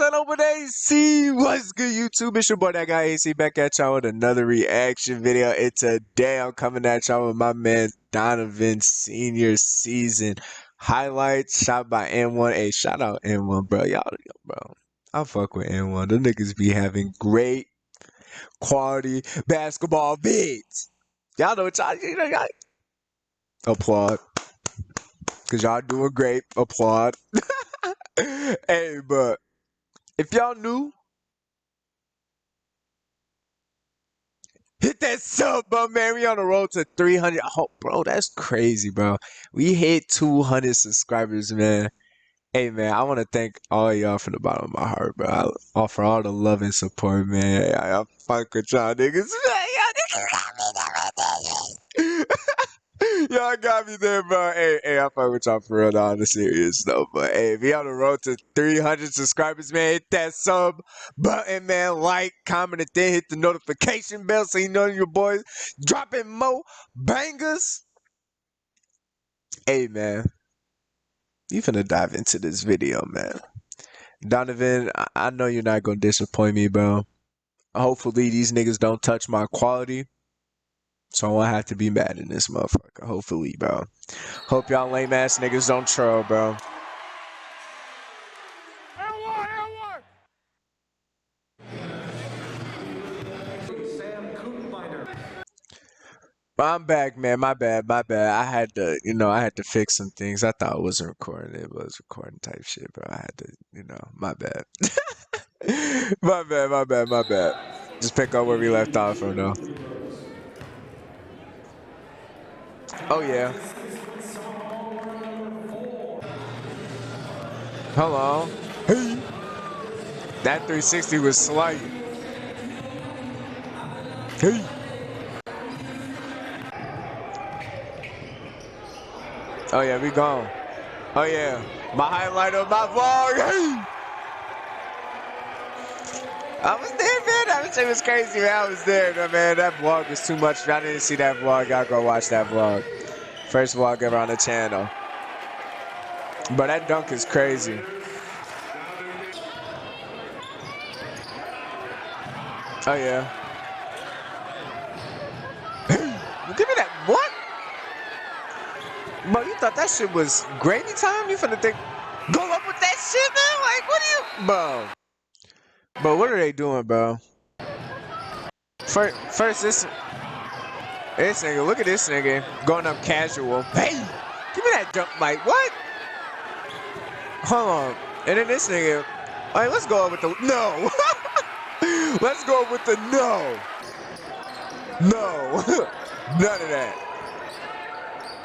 turn over to AC. What's good, YouTube? It's your boy, that guy AC, back at y'all with another reaction video. And today I'm coming at y'all with my man Donavhan senior season highlights shot by N1. Hey, shout out N1, bro. Y'all, bro. I fuck with N1. The niggas be having great quality basketball vids. Y'all know what y'all applaud. Cause y'all doing great. Applaud. Hey, but if y'all new, hit that sub button, man. We on the road to 300. Oh, bro, that's crazy, bro. We hit 200 subscribers, man. Hey, man, I want to thank all y'all from the bottom of my heart, bro. I offer all the love and support, man. I fuck with y'all niggas, man. Y'all got me there, bro. Hey, I fuck with y'all for real, on the serious though. But hey, if you on the road to 300 subscribers, man, hit that sub button, man. Like, comment, and then hit the notification bell so you know your boys dropping more bangers. Hey, man, you finna dive into this video, man. Donavhan, I know you're not gonna disappoint me, bro. Hopefully these niggas don't touch my quality. So I won't have to be mad in this motherfucker. Hopefully, bro. Hope y'all lame ass niggas don't troll, bro. I'm back, man. My bad. I had to fix some things. I thought it wasn't recording. It was recording type shit, bro. I had to, my bad. My bad. Just pick up where we left off from, though. Oh, yeah. Hold on. Hey. That 360 was slight. Hey. Oh, yeah, we gone. Oh, yeah. My highlight of my vlog. Hey. I was there, man. That shit was crazy, man. I was there, man. That vlog was too much. If y'all didn't see that vlog, y'all go watch that vlog. First vlog ever on the channel. But that dunk is crazy. Oh, yeah. Give me that. What? Bro, you thought that shit was gravy time? You finna think, go up with that shit, man? Like, what are you? Bro, what are they doing, bro? First this nigga, look at this nigga going up casual. Hey, give me that jump, like, what? Hold on. And then this nigga, all right, let's go up with the, no. Let's go with the no. No. None of that.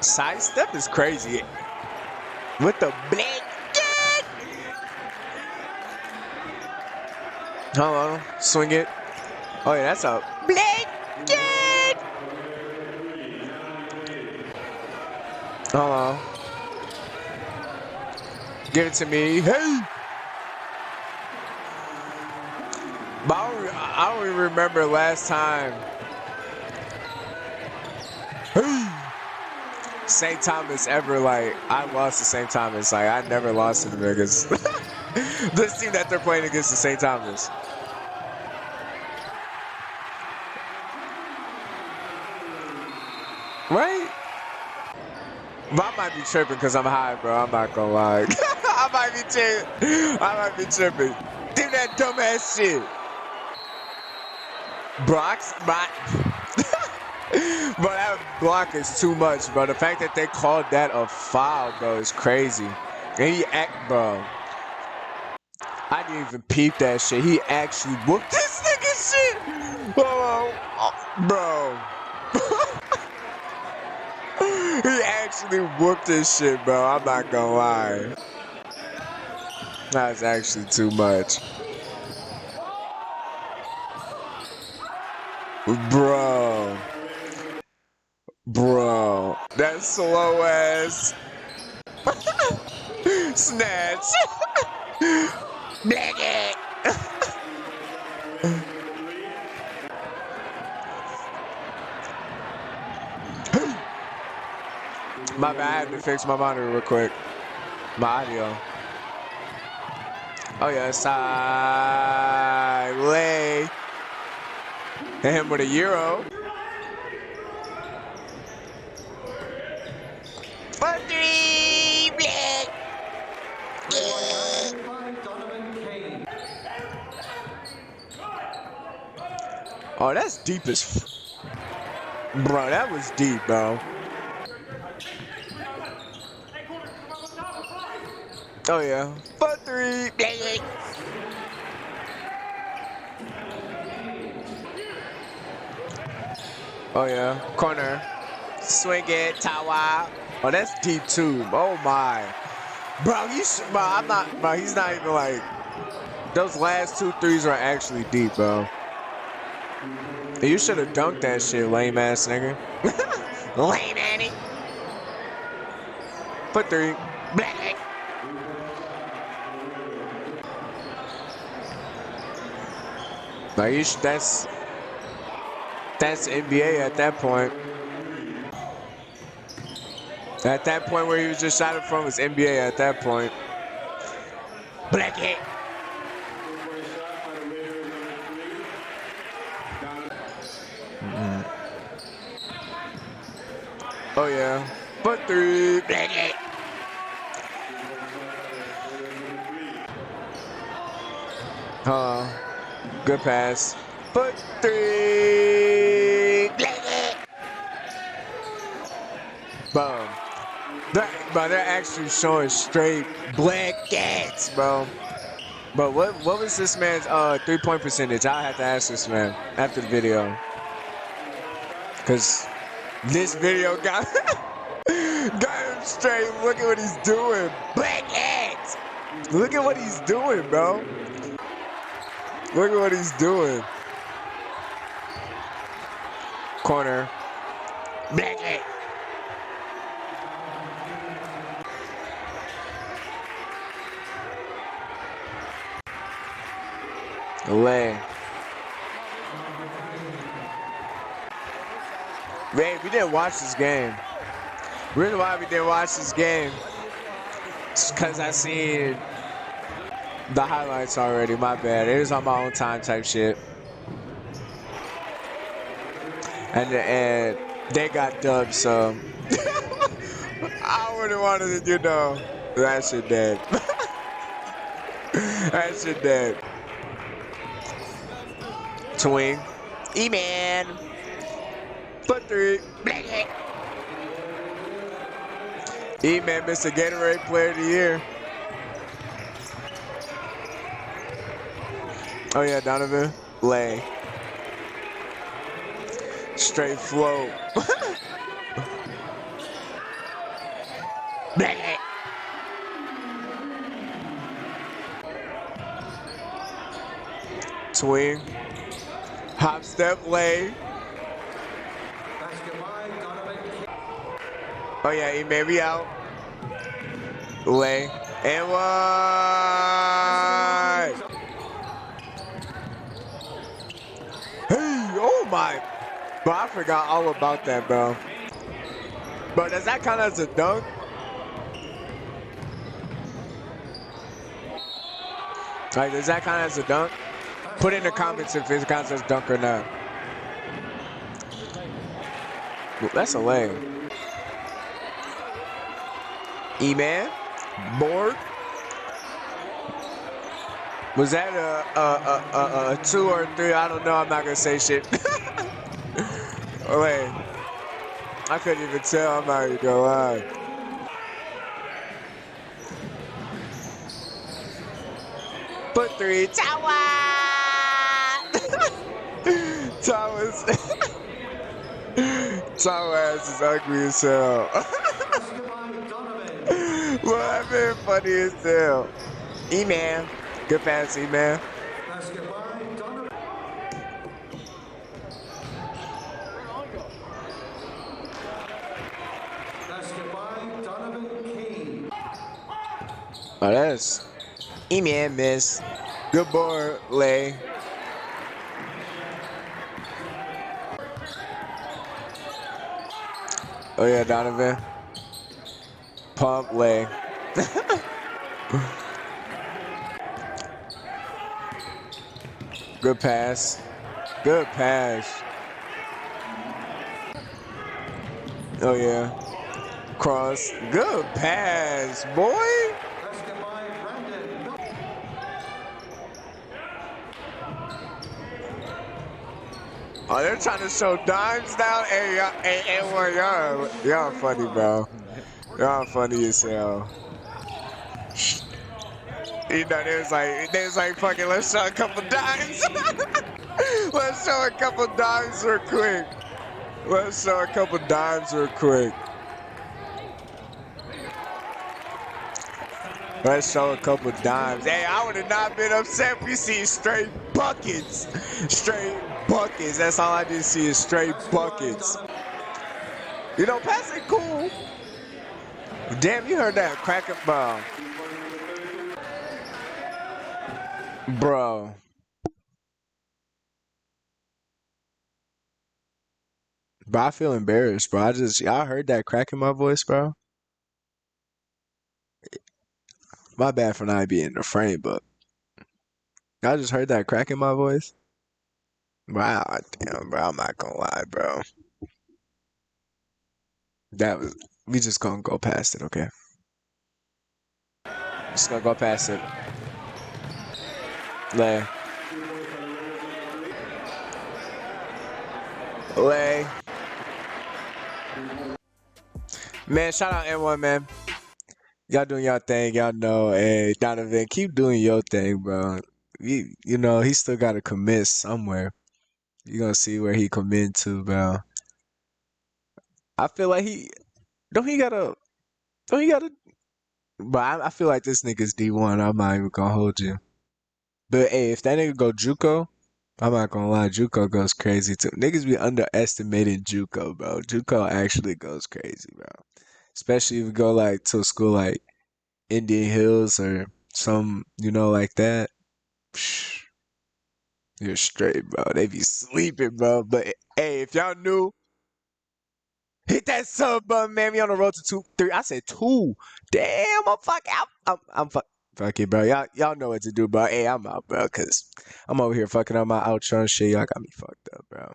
Side step is crazy. With the blanket. Hold on. Swing it. Oh, yeah, that's a blanket. Hold on. Give it to me. Hey. But I don't even remember last time. Hey. St. Thomas ever, like, I lost to St. Thomas. Like, I never lost to the niggas. This team that they're playing against is St. Thomas. Right? But I might be tripping because I'm high, bro. I'm not gonna lie. I might be tripping. Do that dumbass shit. Blocks, but that block is too much, bro. The fact that they called that a foul, bro, is crazy. And he bro. I didn't even peep that shit. He actually whooped this nigga shit. Oh, bro. He actually whooped this shit, bro. I'm not gonna lie. That's actually too much. Bro, that slow ass snatch. Blanket. My bad, I had to fix my monitor real quick. My audio. Oh yeah, side lay. Hit him with a Euro. For three, Blake. Oh, that's deep as bro, that was deep, bro. Oh yeah. For three, Blake. Oh yeah. Corner. Swing it, Tawa. Oh, that's deep too. Oh my. Bro, bro, I'm not, bro, he's not even like, those last 2 threes are actually deep, bro. You should have dunked that shit, lame ass nigga. Lame Annie. Put 3. Black. Like that's NBA at that point. At that point where he was just shot it from was NBA at that point. Black it. Oh yeah. Put 3. Black it. Good pass. Put 3. Black it. Boom. Bro, they're actually showing straight blankets, bro. But what was this man's 3-point percentage? I have to ask this man after the video. Cause this video got him straight. Look at what he's doing. Blankets! Look at what he's doing, bro. Look at what he's doing. Corner. Blanket. Lay. Man, we didn't watch this game. The reason why we didn't watch this game is because I seen the highlights already. My bad. It was on my own time type shit. And they got dubbed, so I wouldn't want to, that shit dead. That shit dead. Swing. E-man. Put 3. E-man, Mr. Gatorade Player of the Year. Oh yeah, Donavhan. Lay. Straight flow. Swing. Hop step lay. Oh yeah, he may be out. Lay. And wide. Hey, oh my. Bro, I forgot all about that, bro. Bro, does that count as a dunk? Like, does that count as a dunk? Put in the comments if it counts as dunk or not. That's a lay. E-man. Board. Was that a 2 or a 3? I don't know. I'm not going to say shit. Oh, wait. I couldn't even tell. I'm not even going to lie. Put 3. Tawa! Tawa's is ugly as hell. Well, that been funny as hell. E-man. Good pass, E-man. Oh, that's E-man miss. Good board, lay. Oh yeah, Donavhan. Pump, lay. Good pass. Good pass. Oh yeah. Cross. Good pass, boy. Oh, they're trying to show dimes now. Hey, well, y'all funny, bro. Y'all funny as hell. You know, they was like, fucking, let's show a couple dimes. Let's show a couple dimes real quick. Let's show a couple dimes real quick. Let's show a couple dimes. Hey, I would have not been upset if we see straight buckets. Straight buckets. That's all I did see is straight buckets. You know, passing cool. Damn, you heard that cracking ball. Bro. Bro, I feel embarrassed, bro. Y'all heard that crack in my voice, bro? My bad for not being in the frame, but y'all just heard that crack in my voice? Wow, damn, bro. I'm not gonna lie, bro. We just gonna go past it, okay? Just gonna go past it. Lay. Lay. Man, shout out everyone, man. Y'all doing y'all thing. Y'all know, hey, Donovan, keep doing your thing, bro. You know, he still gotta commit somewhere. You gonna see where he commit to, bro. I feel like don't he gotta, don't he gotta, but I feel like this nigga's D1. I'm not even gonna hold you. But hey, if that nigga go JUCO, I'm not gonna lie, JUCO goes crazy too. Niggas be underestimating JUCO, bro. JUCO actually goes crazy, bro. Especially if you go like to a school like Indian Hills or some, like that. Psh, you're straight, bro. They be sleeping, bro. But hey, if y'all knew, hit that sub button, man. We on the road to 2, 3. I said 2. Damn, I'm fuck it, bro. Y'all know what to do, bro. Hey, I'm out, bro, cause I'm over here fucking up my outro and shit. Y'all got me fucked up, bro.